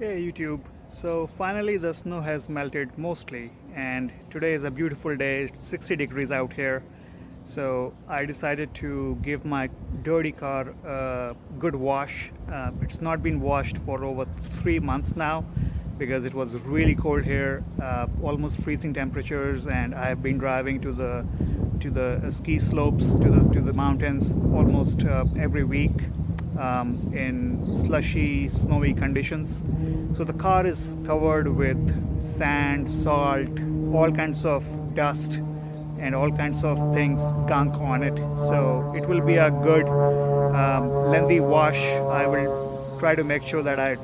Hey YouTube, so finally the snow has melted mostly and today is a beautiful day, it's 60 degrees out here. So I decided to give my dirty car a good wash. It's not been washed for over 3 months now because it was really cold here, almost freezing temperatures, and I have been driving to the ski slopes, to the mountains almost every week in slushy, snowy conditions. So the car is covered with sand, salt, all kinds of dust, and all kinds of things, gunk on it. So it will be a good, lengthy wash. I will try to make sure that I,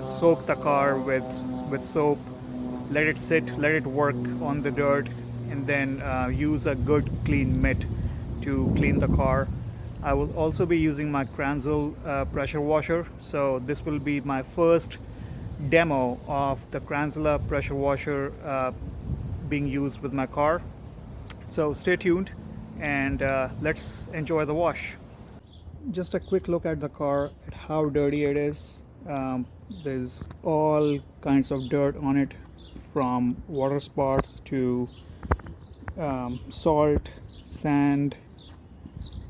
soak the car with soap, let it sit, let it work on the dirt, and then use a good clean mitt to clean the car. I will also be using my Kranzle pressure washer. So this will be my first demo of the Kranzle pressure washer being used with my car. So stay tuned and let's enjoy the wash. Just a quick look at the car, at how dirty it is. There's all kinds of dirt on it, from water spots to salt, sand,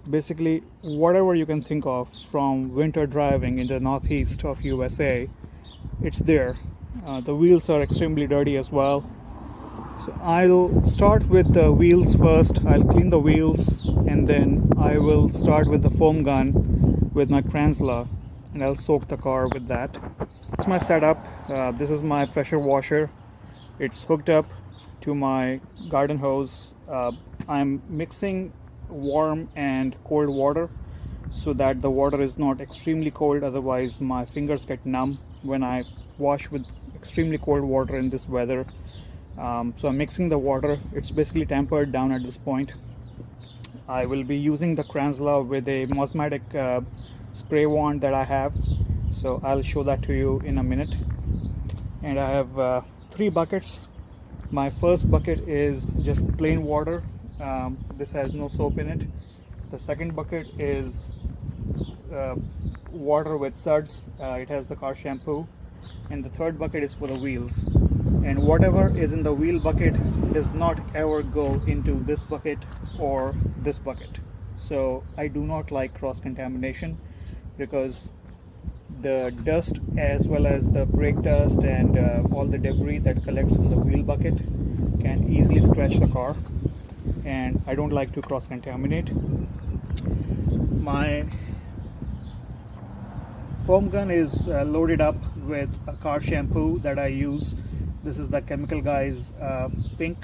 basically whatever you can think of from winter driving in the northeast of USA, it's there. The wheels are extremely dirty as well. So I'll start with the wheels first. I'll clean the wheels and then I will start with the foam gun with my Kranzle, and I'll soak the car with that. It's my setup. This is my pressure washer. It's hooked up to my garden hose. I'm mixing warm and cold water so that the water is not extremely cold, otherwise my fingers get numb when I wash with extremely cold water in this weather. So I'm mixing the water. It's basically tempered down at this point. I will be using the Kranzle with a Mosmatic spray wand that I have, so I'll show that to you in a minute. And I have 3 buckets. My first bucket is just plain water. This has no soap in it. The second bucket is water with suds. It has the car shampoo. And the third bucket is for the wheels. And whatever is in the wheel bucket does not ever go into this bucket or this bucket. So I do not like cross contamination, because the dust as well as the brake dust and all the debris that collects in the wheel bucket can easily scratch the car, and I don't like to cross contaminate. My foam gun is loaded up with a car shampoo that I use. This is the Chemical Guys pink,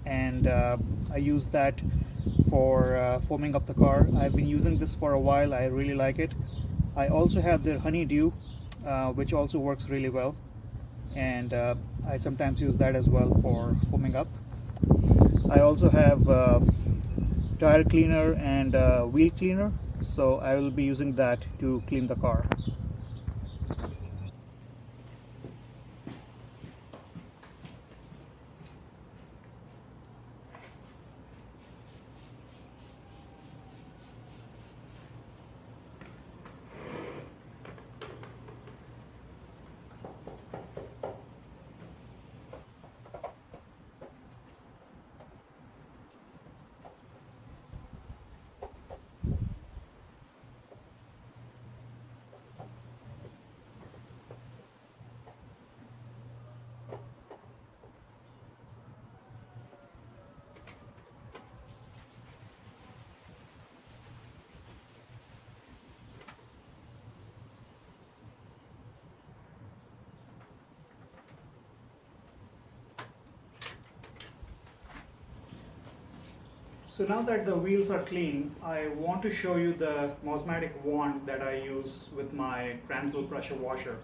and I use that for foaming up the car. I've been using this for a while. I really like it. I also have the Honeydew, which also works really well, and I sometimes use that as well for foaming up. I also have tire cleaner and wheel cleaner, so I will be using that to clean the car. So now that the wheels are clean, I want to show you the Mosmatic wand that I use with my Kranzle pressure washer.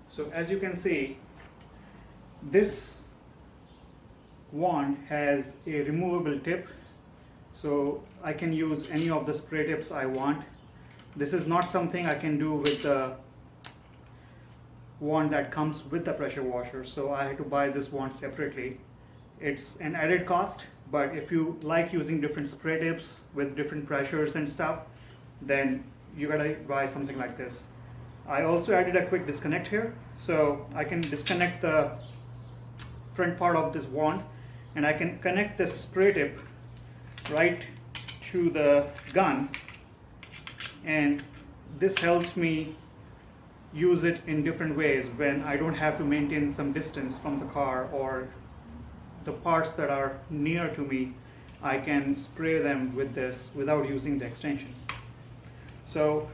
So as you can see, this wand has a removable tip, so I can use any of the spray tips I want. This is not something I can do with the wand that comes with the pressure washer, so I had to buy this wand separately. It's an added cost, but if you like using different spray tips with different pressures and stuff, then you gotta buy something like this. I also added a quick disconnect here, so I can disconnect the front part of this wand and I can connect this spray tip right to the gun, and this helps me use it in different ways when I don't have to maintain some distance from the car or the parts that are near to me. I can spray them with this without using the extension. So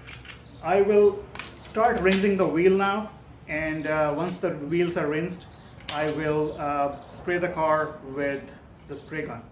I will start rinsing the wheel now, and once the wheels are rinsed, I will spray the car with the spray gun.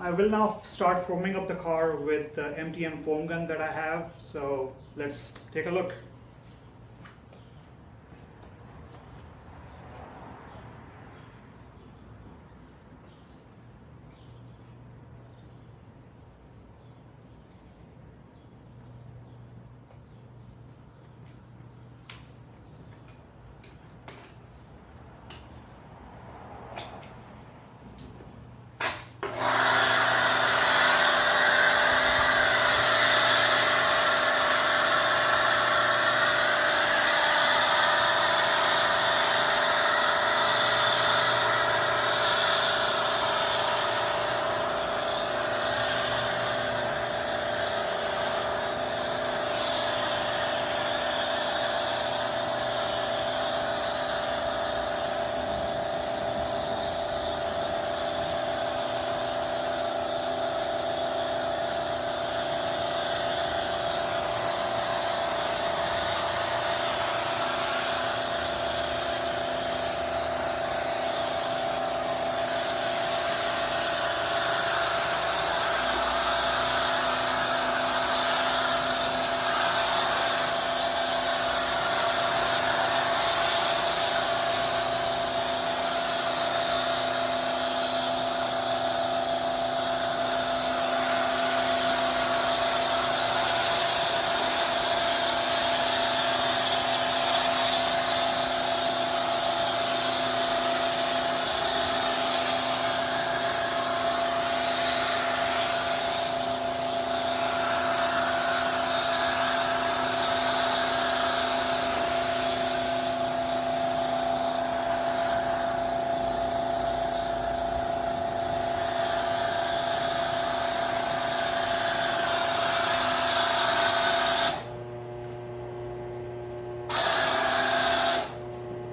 I will now start foaming up the car with the MTM foam gun that I have, so let's take a look.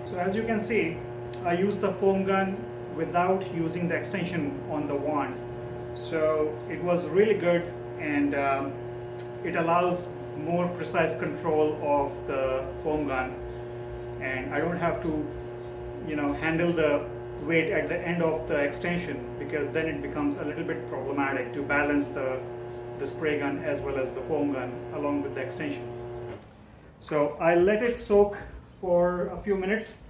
So as you can see, I use the foam gun without using the extension on the wand. So it was really good, and it allows more precise control of the foam gun, and I don't have to, handle the weight at the end of the extension, because then it becomes a little bit problematic to balance the spray gun as well as the foam gun along with the extension. So I let it soak for a few minutes,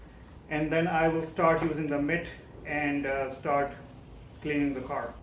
and then I will start using the mitt and start cleaning the car.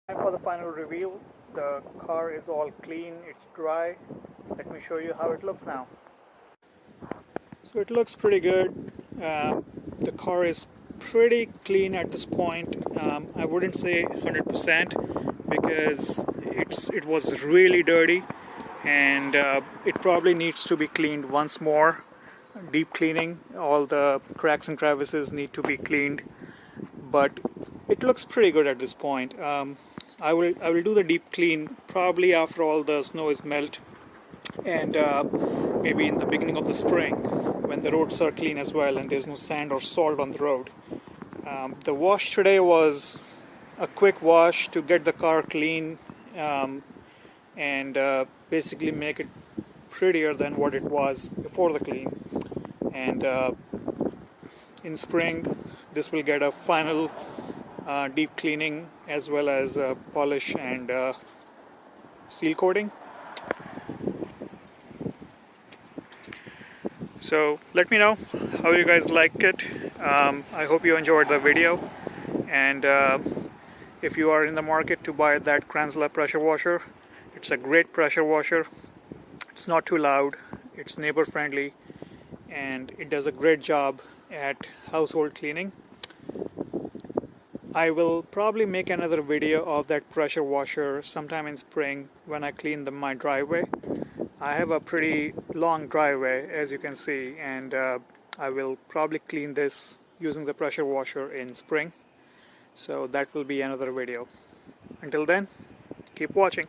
Time for the final review. The car is all clean, it's dry. Let me show you how it looks now. So it looks pretty good. The car is pretty clean at this point. I wouldn't say 100% because it was really dirty, and it probably needs to be cleaned once more. Deep cleaning, all the cracks and crevices need to be cleaned, but it looks pretty good at this point. I will do the deep clean probably after all the snow is melt, and maybe in the beginning of the spring when the roads are clean as well and there's no sand or salt on the road. The wash today was a quick wash to get the car clean, and basically make it prettier than what it was before the clean. And in spring this will get a final deep cleaning as well as polish and seal coating. So let me know how you guys liked it. I hope you enjoyed the video, and if you are in the market to buy that Kranzle pressure washer, it's a great pressure washer. It's not too loud, it's neighbor friendly, and it does a great job at household cleaning. I will probably make another video of that pressure washer sometime in spring when I clean my driveway. I have a pretty long driveway, as you can see, and I will probably clean this using the pressure washer in spring. So that will be another video. Until then, keep watching.